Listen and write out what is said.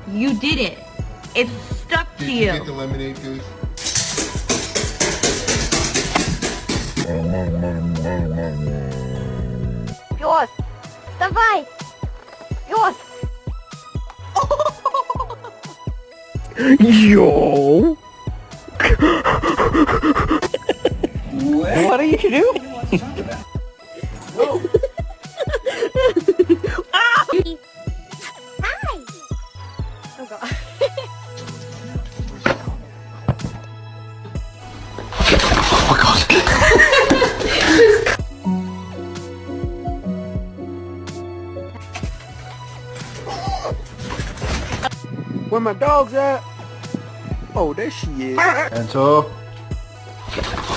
You did it. It's stuck to Did you get the lemonade, Goose? Пес, вставай! Пес! Yo! What are you doing? Hi! Oh god. Where my dog's at? Oh, there she is. Anto.